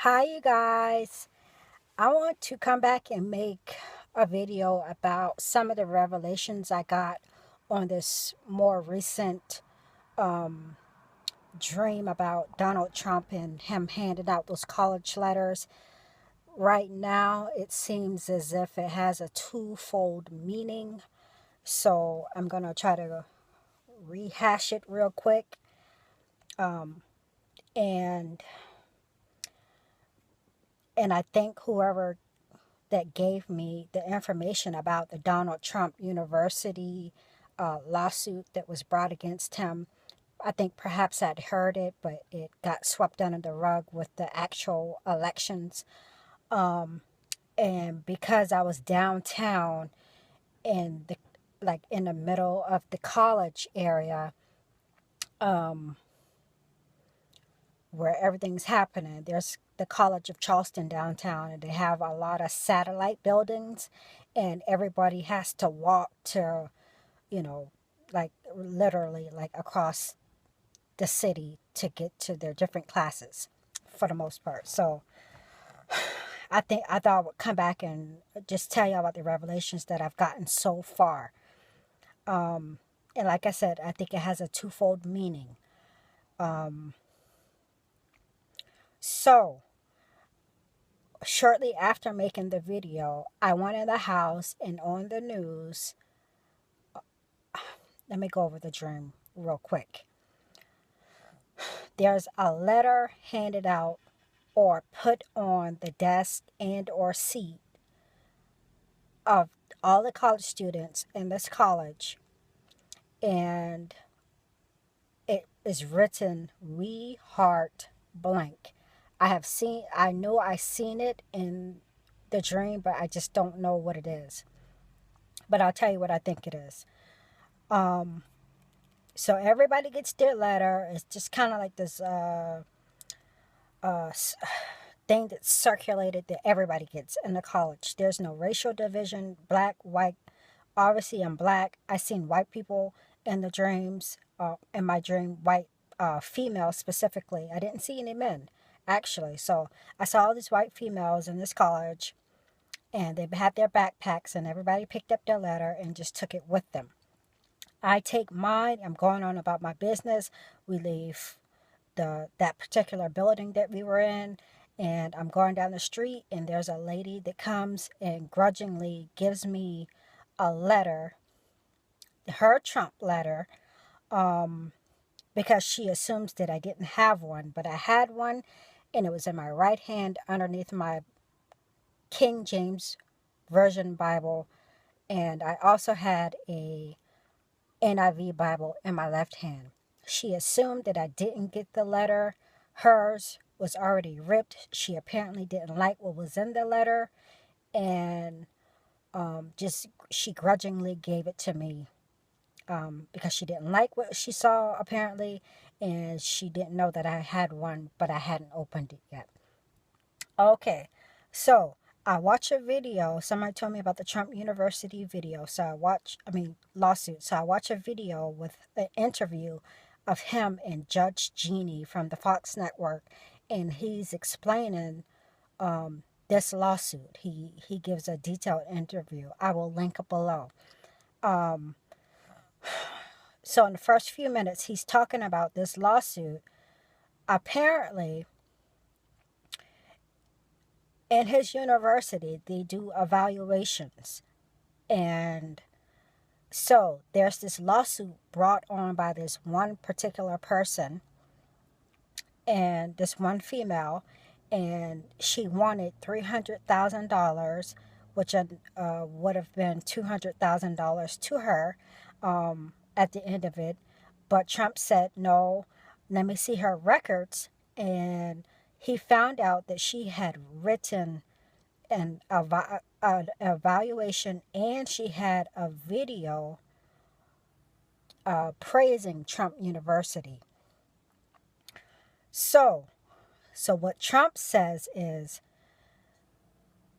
Hi, you guys. I want to come back and make a video about some of the revelations I got on this more recent dream about Donald Trump and him handing out those college letters. Right now, it seems as if it has a twofold meaning. So I'm going to try to rehash it real quick. And and I think whoever that gave me the information about the Donald Trump University lawsuit that was brought against him. I think perhaps I'd heard it, but it got swept under the rug with the actual elections. And because I was downtown in the in the middle of the college area, where everything's happening. There's the College of Charleston downtown, and they have a lot of satellite buildings, and everybody has to walk to, you know, like literally like across the city to get to their different classes for the most part. So I thought I would come back and just tell you about the revelations that I've gotten so far. And like I said, I think it has a twofold meaning. So shortly after making the video, I went in the house and on the news. Let me go over the dream real quick. There's a letter handed out or put on the desk and or seat of all the college students in this college, and it is written "We Heart Blank." I know I seen it in the dream, but I just don't know what it is. But I'll tell you what I think it is. So everybody gets their letter. It's just kind of like this uh, thing that's circulated that everybody gets in the college. There's no racial division, black, white. Obviously, I'm black. I seen white people in the dreams, in my dream, white females specifically. I didn't see any men, actually. So I saw all these white females in this college, and they had their backpacks, and everybody picked up their letter and just took it with them. I take mine. I'm going on about my business. We leave that particular building that we were in, and I'm going down the street, and there's a lady that comes and grudgingly gives me a letter, her Trump letter, because she assumes that I didn't have one, but I had one, and it was in my right hand underneath my King James Version Bible, and I also had a NIV Bible in my left hand. She assumed that I didn't get the letter. Hers was already ripped. She apparently didn't like what was in the letter, and just she grudgingly gave it to me because she didn't like what she saw apparently, and she didn't know that I had one, but I hadn't opened it yet. Okay, so I watched a video. Somebody told me about the Trump University video. Lawsuit. So I watched a video with an interview of him and Judge Jeanie from the Fox Network, and he's explaining this lawsuit. He gives a detailed interview. I will link it below. So in the first few minutes, he's talking about this lawsuit. Apparently, in his university, they do evaluations. And so there's this lawsuit brought on by this one particular person and this one female, and she wanted $300,000, which would have been $200,000 to her at the end of it. But Trump said, no, let me see her records. And he found out that she had written an evaluation, and she had a video praising Trump University. So what Trump says is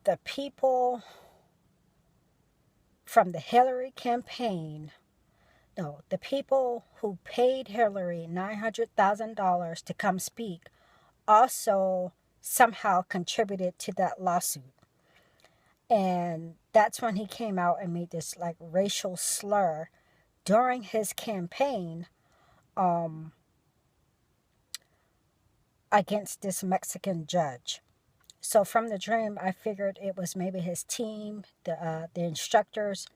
the people from the Hillary campaign, no, the people who paid Hillary $900,000 to come speak also somehow contributed to that lawsuit. And that's when he came out and made this like racial slur during his campaign um, against this Mexican judge. So from the dream, I figured it was maybe his team, the instructors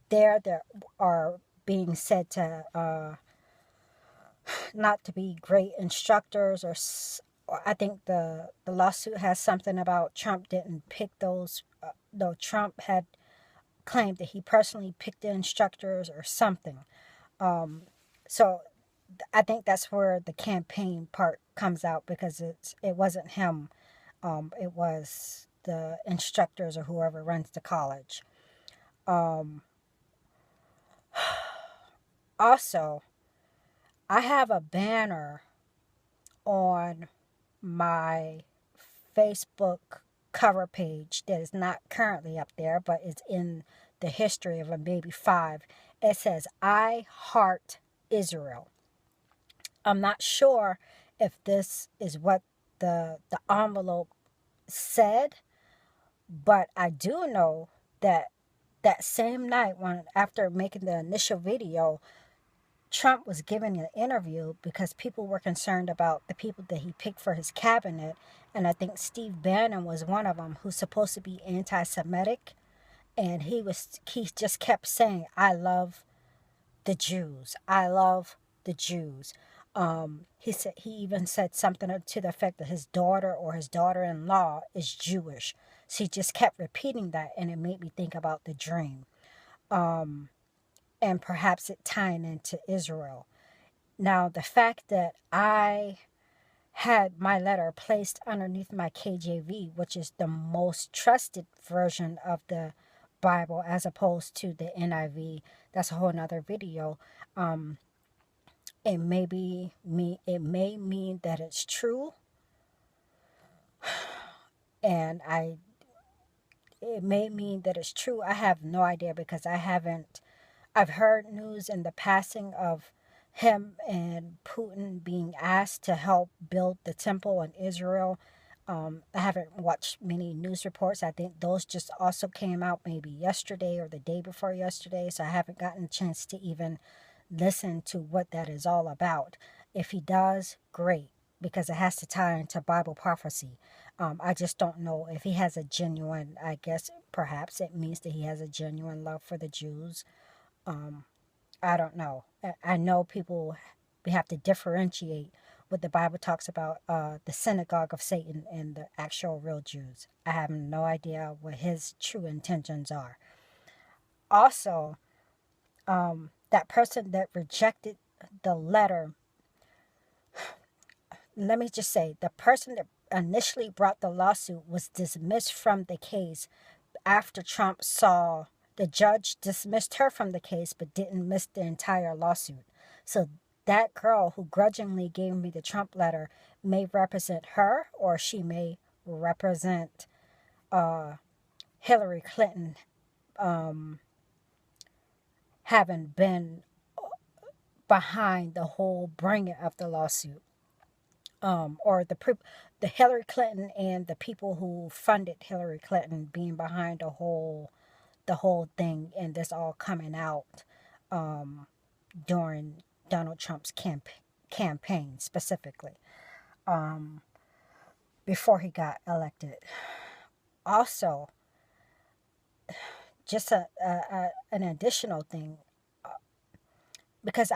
there that are being said to not to be great instructors, or I think the lawsuit has something about Trump didn't pick those. Though Trump had claimed that he personally picked the instructors or something. Um, so I think that's where the campaign part comes out, because it wasn't him. It was the instructors or whoever runs the college. Um, Also, I have a banner on my Facebook cover page that is not currently up there, but it's in the history of a maybe 5. It says, "I heart Israel." I'm not sure if this is what the envelope said, but I do know that that same night, when after making the initial video, Trump was giving an interview because people were concerned about the people that he picked for his cabinet. And I think Steve Bannon was one of them, who's supposed to be anti-Semitic. And he just kept saying, "I love the Jews. I love the Jews." He even said something to the effect that his daughter or his daughter-in-law is Jewish. So he just kept repeating that, and it made me think about the dream. And perhaps it tying into Israel. Now, the fact that I had my letter placed underneath my KJV, which is the most trusted version of the Bible, as opposed to the NIV, that's a whole nother video. It may mean that it's true, and it may mean that it's true. I have no idea, because I've heard news in the passing of him and Putin being asked to help build the temple in Israel. I haven't watched many news reports. I think those just also came out maybe yesterday or the day before yesterday. So I haven't gotten a chance to even listen to what that is all about. If he does, great, because it has to tie into Bible prophecy. I just don't know if he has a genuine, I guess perhaps it means that he has a genuine love for the Jews. I don't know. I know we have to differentiate what the Bible talks about, the synagogue of Satan and the actual real Jews. I have no idea what his true intentions are. Also, that person that rejected the letter, let me just say, the person that initially brought the lawsuit was dismissed from the case after Trump saw the judge dismissed her from the case but didn't miss the entire lawsuit. So that girl who grudgingly gave me the Trump letter may represent her, or she may represent Hillary Clinton having been behind the whole bringing of the lawsuit. Or the Hillary Clinton and the people who funded Hillary Clinton being behind the whole thing, and this all coming out during Donald Trump's campaign specifically, before he got elected. Also, just an additional thing, because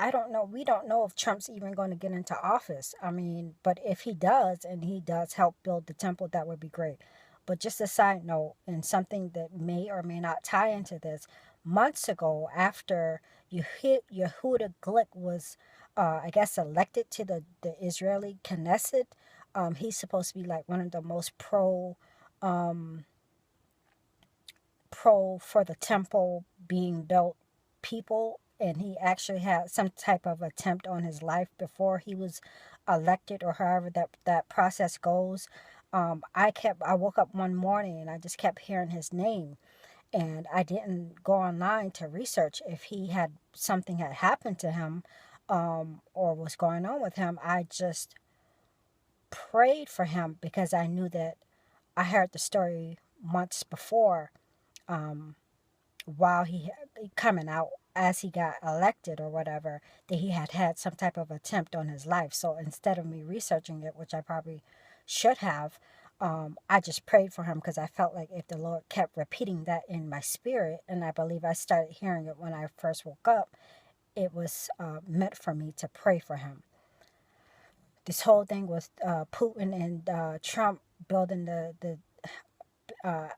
we don't know if Trump's even going to get into office. I mean, but if he does, and he does help build the temple, that would be great. But just a side note, and something that may or may not tie into this, months ago, after Yehuda Glick was, I guess, elected to the Israeli Knesset, he's supposed to be like one of the most pro for the temple being built people, and he actually had some type of attempt on his life before he was elected, or however that process goes. I woke up one morning and I just kept hearing his name, and I didn't go online to research if something had happened to him, or was going on with him. I just prayed for him because I knew that I heard the story months before, um, while he coming out as he got elected or whatever, that he had had some type of attempt on his life. So instead of me researching it, which I probably should have, I just prayed for him because I felt like if the Lord kept repeating that in my spirit, and I believe I started hearing it when I first woke up, it was meant for me to pray for him. This whole thing with Putin and Trump building the uh,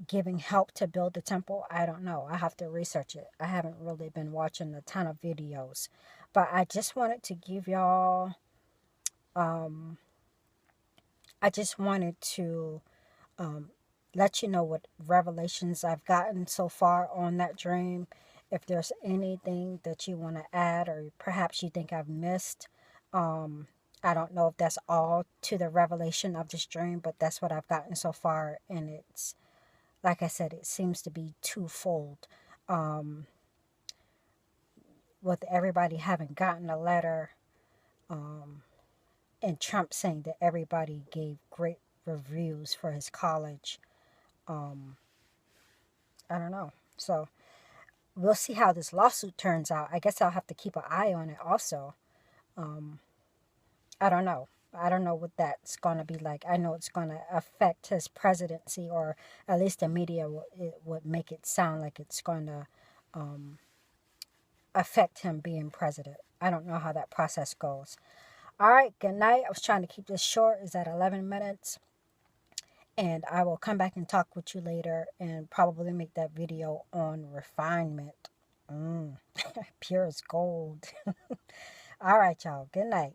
giving help to build the temple, I don't know. I have to research it. I haven't really been watching a ton of videos, but I just wanted to give y'all. Um, I just wanted to um, let you know what revelations I've gotten so far on that dream. If there's anything that you want to add, or perhaps you think I've missed, um, I don't know if that's all to the revelation of this dream, but that's what I've gotten so far, and it's like I said, it seems to be twofold. Um, with everybody having gotten a letter, um, and Trump saying that everybody gave great reviews for his college. Um, I don't know. So we'll see how this lawsuit turns out. I guess I'll have to keep an eye on it also. Um, I don't know. I don't know what that's going to be like. I know it's going to affect his presidency, or at least the media would make it sound like it's going to um, affect him being president. I don't know how that process goes. All right, good night. I was trying to keep this short. It's at 11 minutes. And I will come back and talk with you later and probably make that video on refinement. Pure as gold. All right, y'all. Good night.